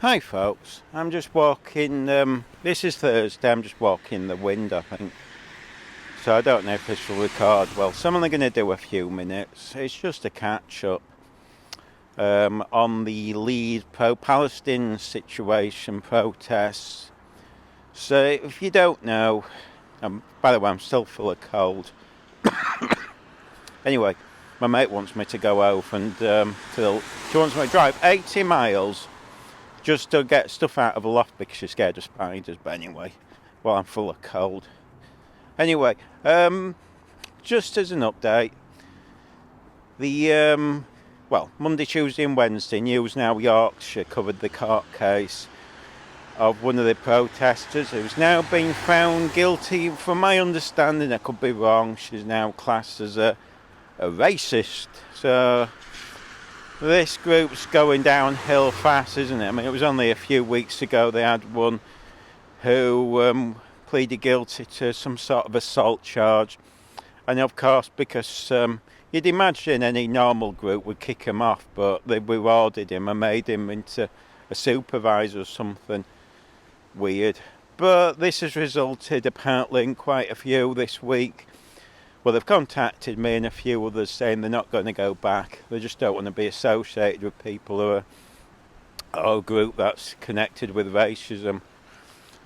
Hi folks, I'm just walking, this is Thursday, I'm just walking the wind I think, so I don't know if this will record well, so I'm only going to do a few minutes. It's just a catch up on the Leeds pro-Palestine situation protests. So if you don't know, by the way I'm still full of cold. Anyway, my mate wants me to go over and she wants me to drive 80 miles just to get stuff out of a loft because she's scared of spiders. But anyway, well, I'm full of cold. Anyway, just as an update, the Monday, Tuesday and Wednesday, News Now Yorkshire covered the court case of one of the protesters who's now been found guilty. From my understanding, I could be wrong, she's now classed as a racist. So this group's going downhill fast, isn't it? I mean, it was only a few weeks ago they had one who pleaded guilty to some sort of assault charge. And of course, because you'd imagine any normal group would kick him off, but they rewarded him and made him into a supervisor or something weird. But this has resulted apparently in quite a few this week. Well, they've contacted me and a few others saying they're not going to go back. They just don't want to be associated with people who are a group that's connected with racism.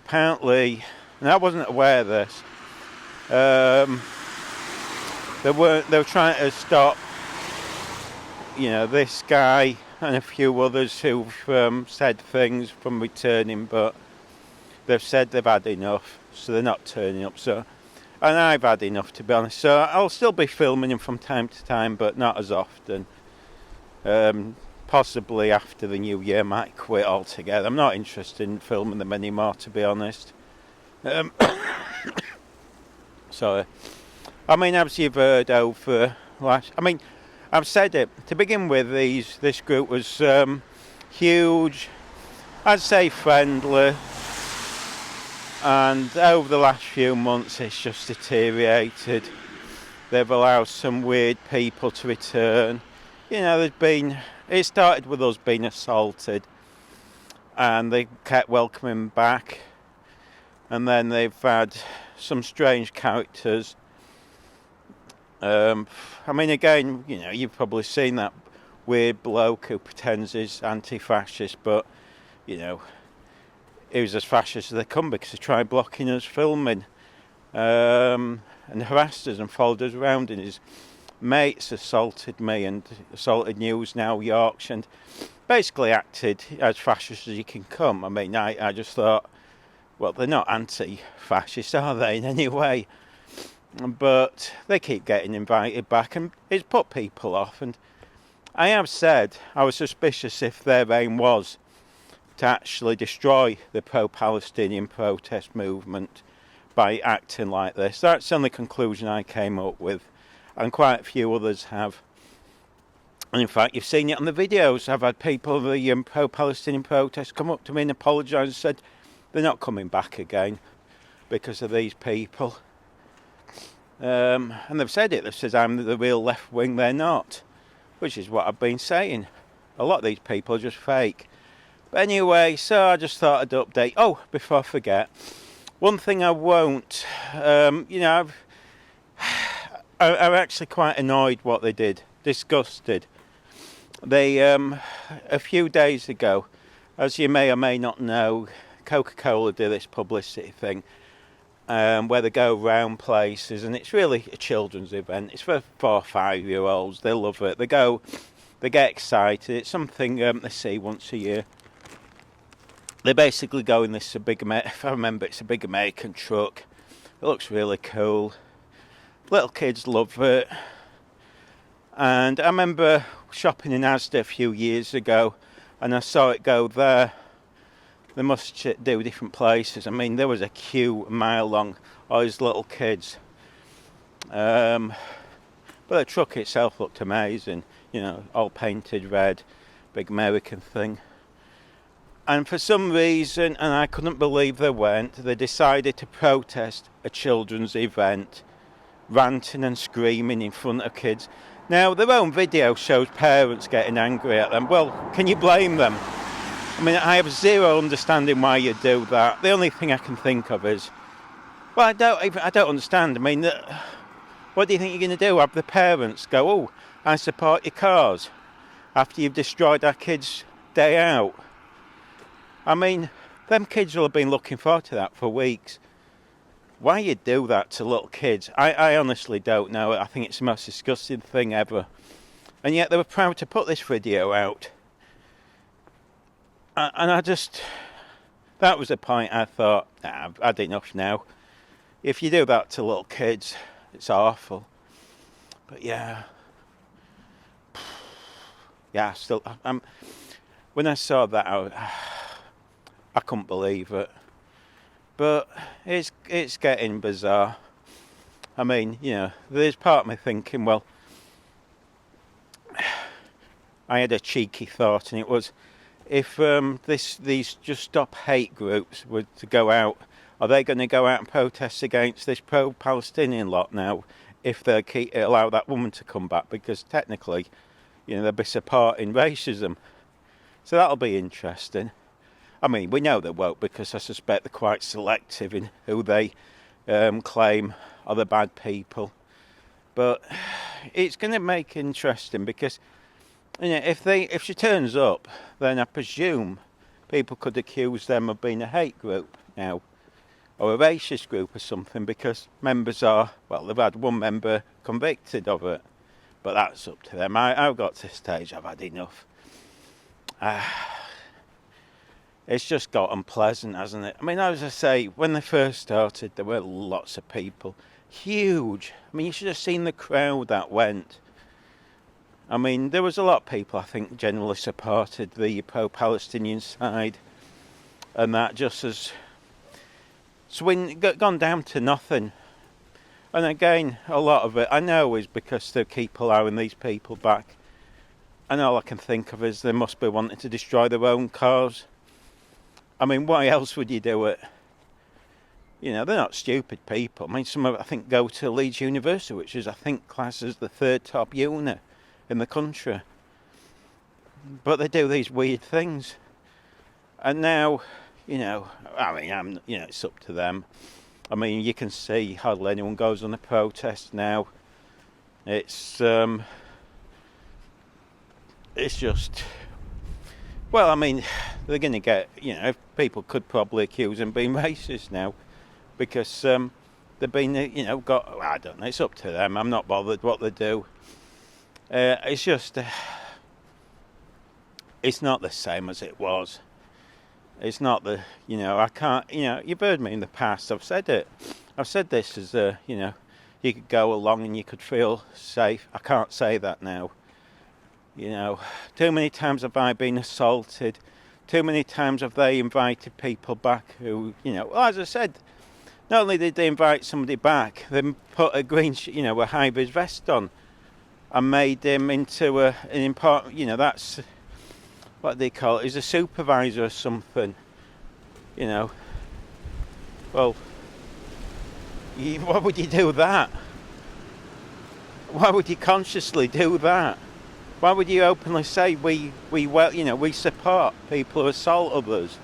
Apparently, and I wasn't aware of this, they were trying to stop, this guy and a few others who've said things from returning, but they've said they've had enough, so they're not turning up. And I've had enough, to be honest. So I'll still be filming them from time to time, but not as often. Possibly after the new year, might quit altogether. I'm not interested in filming them anymore, to be honest. Sorry. I mean, as you've heard over I've said it. To begin with, this group was huge. I'd say friendly. And over the last few months it's just deteriorated. They've allowed some weird people to return. It started with us being assaulted and they kept welcoming back. And then they've had some strange characters. Again, you've probably seen that weird bloke who pretends he's anti-fascist, but, he was as fascist as they come because he tried blocking us filming and harassed us and followed us around, and his mates assaulted me and assaulted News Now Yorkshire and basically acted as fascist as you can come. I mean, I just thought, well, they're not anti-fascist, are they, in any way? But they keep getting invited back and it's put people off. And I have said I was suspicious if their aim was to actually destroy the pro-Palestinian protest movement by acting like this. That's the only conclusion I came up with, and quite a few others have. And in fact, you've seen it on the videos. I've had people of the pro-Palestinian protest come up to me and apologise and said they're not coming back again because of these people. And they've said it. They've said I'm the real left wing, they're not, which is what I've been saying. A lot of these people are just fake. But anyway, so I just thought I'd update. Oh, before I forget, one thing I won't, I'm actually quite annoyed what they did, disgusted. They, a few days ago, as you may or may not know, Coca-Cola did this publicity thing where they go round places, and it's really a children's event. It's for 4 or 5-year-olds. They love it. They get excited. It's something they see once a year. They basically go in this if I remember, it's a big American truck. It looks really cool. Little kids love it. And I remember shopping in Asda a few years ago, and I saw it go there. They must do different places. I mean, there was a queue a mile long, all these little kids. But the truck itself looked amazing, all painted red, big American thing. And for some reason, and I couldn't believe they decided to protest a children's event, ranting and screaming in front of kids. Now, their own video shows parents getting angry at them. Well, can you blame them? I I mean, I have zero understanding why you do that. The only thing I can think of is, well, I don't understand. I mean, what do you think you're going to do? Have the parents go, oh, I support your cause after you've destroyed our kids' day out? I mean, them kids will have been looking forward to that for weeks. Why you do that to little kids, I honestly don't know. I think it's the most disgusting thing ever. And yet they were proud to put this video out. And that was the point I thought, nah, I've had enough now. If you do that to little kids, it's awful. But yeah, when I saw that, I couldn't believe it. But it's getting bizarre. I mean, there's part of me thinking, well, I had a cheeky thought, and it was, if these Just Stop Hate groups were to go out, are they going to go out and protest against this pro-Palestinian lot now if they allow that woman to come back? Because technically, they'll be supporting racism. So that'll be interesting. I mean, we know they won't, because I suspect they're quite selective in who they claim are the bad people. But it's going to make interesting, because if she turns up, then I presume people could accuse them of being a hate group now, or a racist group or something, because members they've had one member convicted of it. But that's up to them. I've got to the stage, I've had enough. It's just got unpleasant, hasn't it? I mean, as I say, when they first started, there were lots of people. Huge. I mean, you should have seen the crowd that went. I mean, there was a lot of people, I think, generally supported the pro-Palestinian side. And that just has gone down to nothing. And again, a lot of it, I know, is because they keep allowing these people back. And all I can think of is they must be wanting to destroy their own cause. I mean, why else would you do it? They're not stupid people. I mean, some of them, I think, go to Leeds University, which is, I think, classed as the third top uni in the country. But they do these weird things. And now, it's up to them. I mean, you can see hardly anyone goes on a protest now. It's just... Well, I mean, they're going to get, people could probably accuse them of being racist now, because they've been, I don't know, it's up to them. I'm not bothered what they do. It's just, it's not the same as it was. It's not I can't, you've heard me in the past, I've said it. I've said this as, you could go along and you could feel safe. I can't say that now. Too many times have I been assaulted. Too many times have they invited people back who, as I said, not only did they invite somebody back, they put a green, a high-vis vest on and made him into an important, that's, what they call it, he's a supervisor or something, Well, why would you do that? Why would you consciously do that? Why would you openly say we support people who assault others?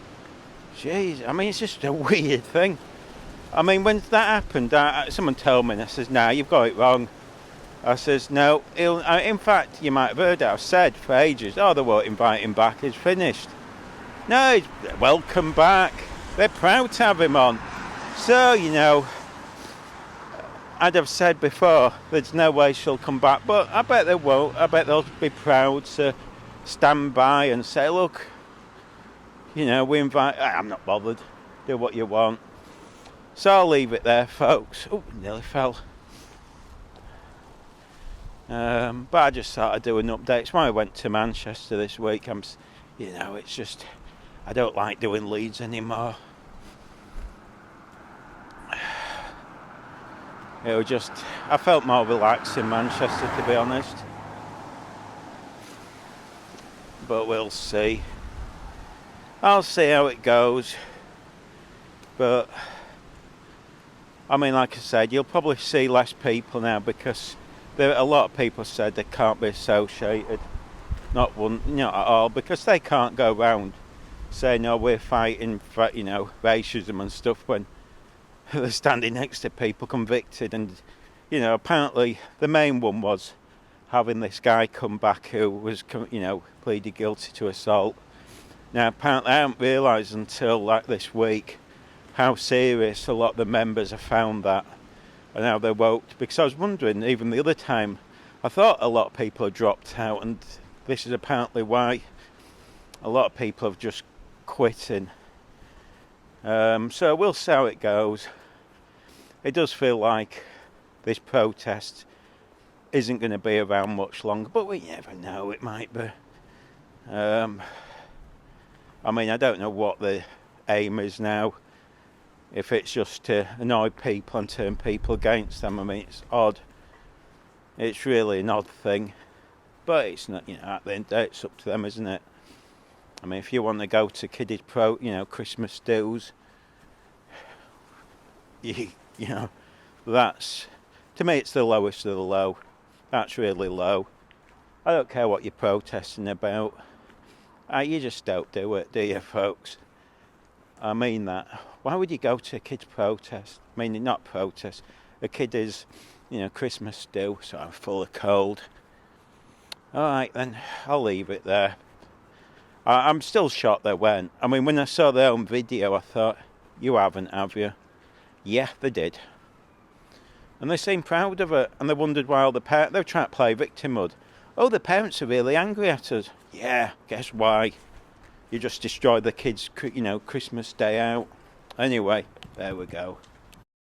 Jeez, I mean, it's just a weird thing. I mean, when that happened, someone told me, and I says, "Nah, you've got it wrong." I says, "No, in fact, you might have heard it. I've said for ages, they won't invite him back. It's finished." No, he's welcome back. They're proud to have him on. So, I'd have said before, there's no way she'll come back, but I bet they won't. I bet they'll be proud to stand by and say, look, we invite... I'm not bothered. Do what you want. So I'll leave it there, folks. Oh, nearly fell. But I just thought I'd do an update. It's why I went to Manchester this week. It's just... I don't like doing Leeds anymore. It was just, I felt more relaxed in Manchester, to be honest. But we'll see. I'll see how it goes. But, I mean, like I said, you'll probably see less people now, because a lot of people said they can't be associated. Not at all, because they can't go round saying, "Oh, we're fighting for, racism and stuff," when they're standing next to people convicted. And apparently the main one was having this guy come back who was pleaded guilty to assault. Now apparently I hadn't realised until like this week how serious a lot of the members have found that, and how they're woke. Because I was wondering, even the other time, I thought a lot of people had dropped out, and this is apparently why a lot of people have just quitting. So we'll see how it goes. It does feel like this protest isn't going to be around much longer, but we never know, it might be. I don't know what the aim is now. If it's just to annoy people and turn people against them, it's odd. It's really an odd thing. But it's not, at the end of the day, it's up to them, isn't it? If you want to go to Kiddie Christmas do's, that's, to me, it's the lowest of the low. That's really low. I don't care what you're protesting about. You just don't do it, do you, folks? I mean that. Why would you go to a kid's protest? Not protest. A kid is, Christmas do, so I'm full of cold. Alright then, I'll leave it there. I'm still shocked they went. When I saw their own video, I thought, you haven't, have you? Yeah, they did. And they seemed proud of it, and they wondered why all the parents, they were trying to play victimhood. Oh, the parents are really angry at us. Yeah, guess why? You just destroyed the kids', Christmas day out. Anyway, there we go.